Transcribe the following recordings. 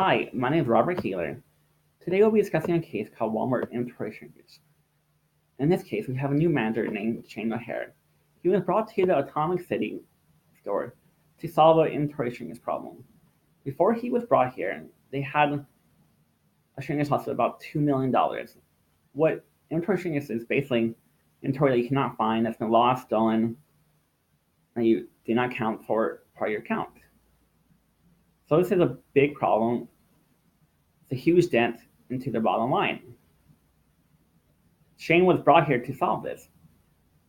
Hi, my name is Robert Healer. Today we'll be discussing a case called Walmart inventory shrinkage. In this case, we have a new manager named Shane O'Hare. He was brought to the Atomic City store to solve an inventory shrinkage problem. Before he was brought here, they had a shrinkage loss of about $2 million. What inventory shrinkage is basically inventory that you cannot find, that's been lost, stolen, and you did not count for part of your count. So this is a big problem. It's a huge dent into their bottom line. Shane was brought here to solve this.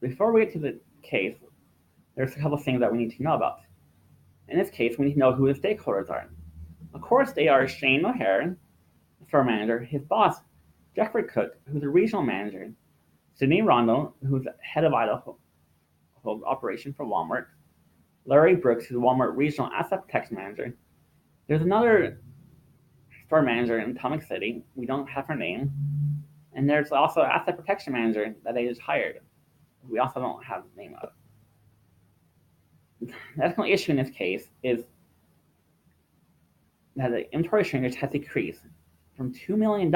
Before we get to the case, there's a couple of things that we need to know about. In this case, we need to know who the stakeholders are. Of course, they are Shane O'Hare, the store manager, his boss, Jeffrey Cook, who's a regional manager, Sydney Rondo, who's head of Idaho operation for Walmart, Larry Brooks, who's Walmart regional asset protection manager. There's another store manager in Atomic City. We don't have her name. And there's also an asset protection manager that they just hired. We also don't have the name of. The only issue in this case is that the inventory shrinkage has decreased from $2 million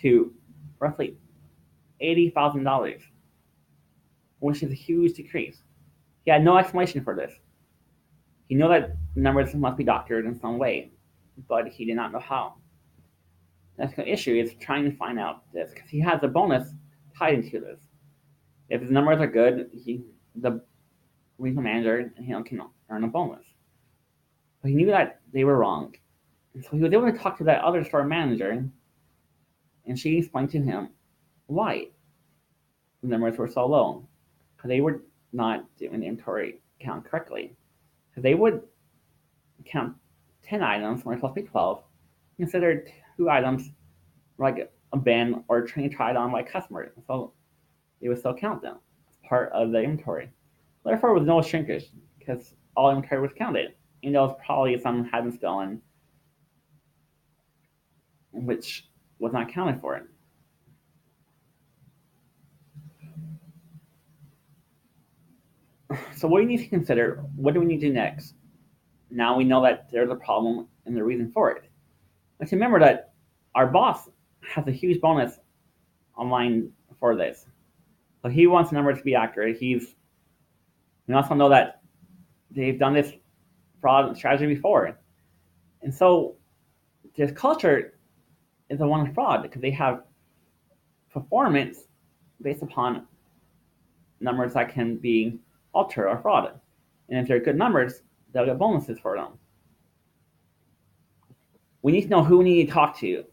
to roughly $80,000, which is a huge decrease. He had no explanation for this. He knew that the numbers must be doctored in some way, but he did not know how. The issue is trying to find out this because he has a bonus tied into this. If his numbers are good, the regional manager can earn a bonus. But he knew that they were wrong. And so he was able to talk to that other store manager, and she explained to him why the numbers were so low. Because they were not doing the inventory count correctly. Because they would count 10 items when it's supposed to be 12, consider 2 items like a bin or a train tried on by customers. So they would still count them as part of the inventory. Therefore, there was no shrinkage because all inventory was counted. And there was probably some had been stolen, which was not counted for. So what do you need to consider? What do we need to do next? Now we know that there's a problem and the reason for it. Let's remember that our boss has a huge bonus online for this. So he wants the numbers to be accurate. We also know that they've done this fraud strategy before. And so this culture is a one of fraud because they have performance based upon numbers that can be altered or fraud. And if they're good numbers, they'll get bonuses for them. We need to know who we need to talk to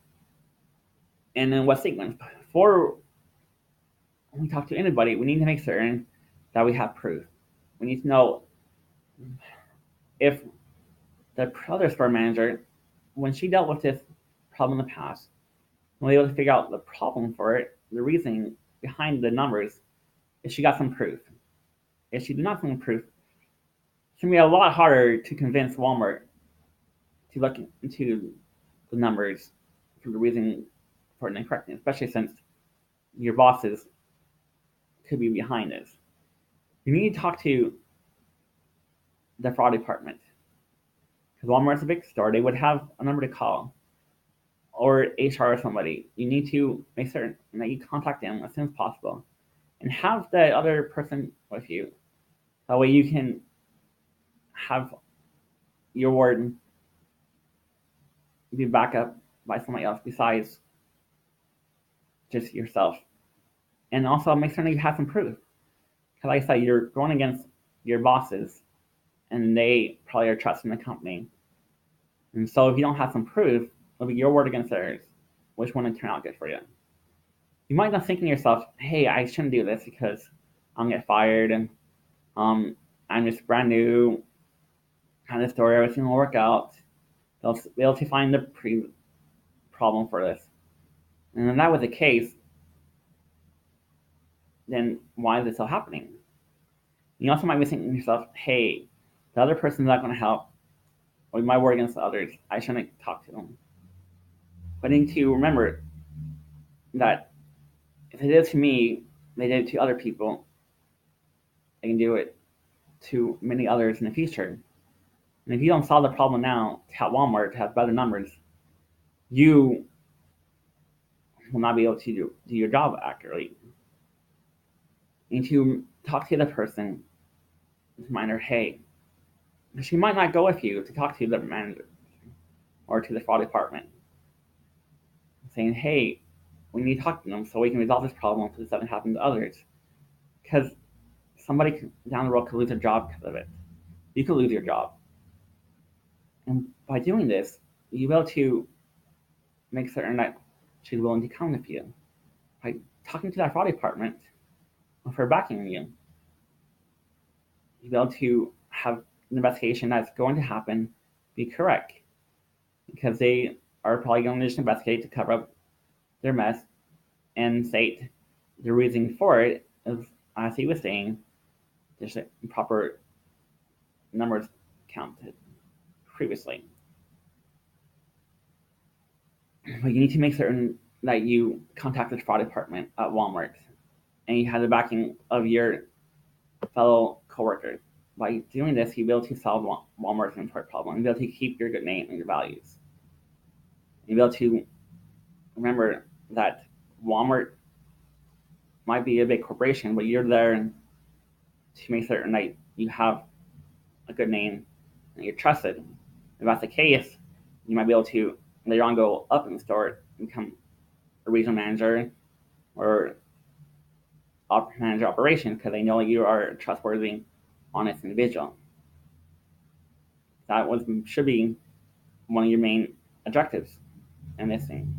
and in what sequence. Before we talk to anybody, we need to make certain that we have proof. We need to know if the other store manager, when she dealt with this problem in the past, when we were able to figure out the problem for it, the reasoning behind the numbers, if she got some proof. If she did not have some proof, it's going to be a lot harder to convince Walmart to look into the numbers for the reason for an incorrectness, especially since your bosses could be behind this. You need to talk to the fraud department. Because Walmart's a big store, they would have a number to call. Or HR or somebody. You need to make certain that you contact them as soon as possible. And have the other person with you. That way you can have your word be backed up by somebody else besides just yourself. And also make certain that you have some proof. Because like I said, you're going against your bosses and they probably are trusting the company. And so if you don't have some proof, it'll be your word against theirs. Which one would turn out good for you? You might not think to yourself, hey, I shouldn't do this because I'm going to get fired and I'm just brand new, kind of story, everything will work out. They'll be able to find the problem for this. And if that was the case, then why is it still happening? You also might be thinking to yourself, hey, the other person's not going to help. Or my word against the others. I shouldn't talk to them. But I need to remember that if they did it to me, they did it to other people, they can do it to many others in the future. And if you don't solve the problem now to have Walmart to have better numbers, you will not be able to do your job accurately. You need to talk to the person, remind her, hey, she might not go with you to talk to the manager or to the fraud department, saying, hey, we need to talk to them so we can resolve this problem so this doesn't happen to others. Because somebody down the road could lose their job because of it. You could lose your job. And by doing this, you'll be able to make certain that she's willing to come with you. By talking to that fraud department, if they're backing you, you'll be able to have an investigation that's going to happen be correct. Because they are probably going to just investigate to cover up their mess and state the reason for it is, as he was saying, there's improper numbers counted previously. But you need to make certain that you contact the fraud department at Walmart and you have the backing of your fellow coworkers. By doing this, you'll be able to solve Walmart's inventory problem. You'll be able to keep your good name and your values. You'll be able to remember that Walmart might be a big corporation, but you're there to make certain that you have a good name and you're trusted. If that's the case, you might be able to later on go up in the store and become a regional manager or manager operation because they know you are a trustworthy, honest individual. That should be one of your main objectives in this thing.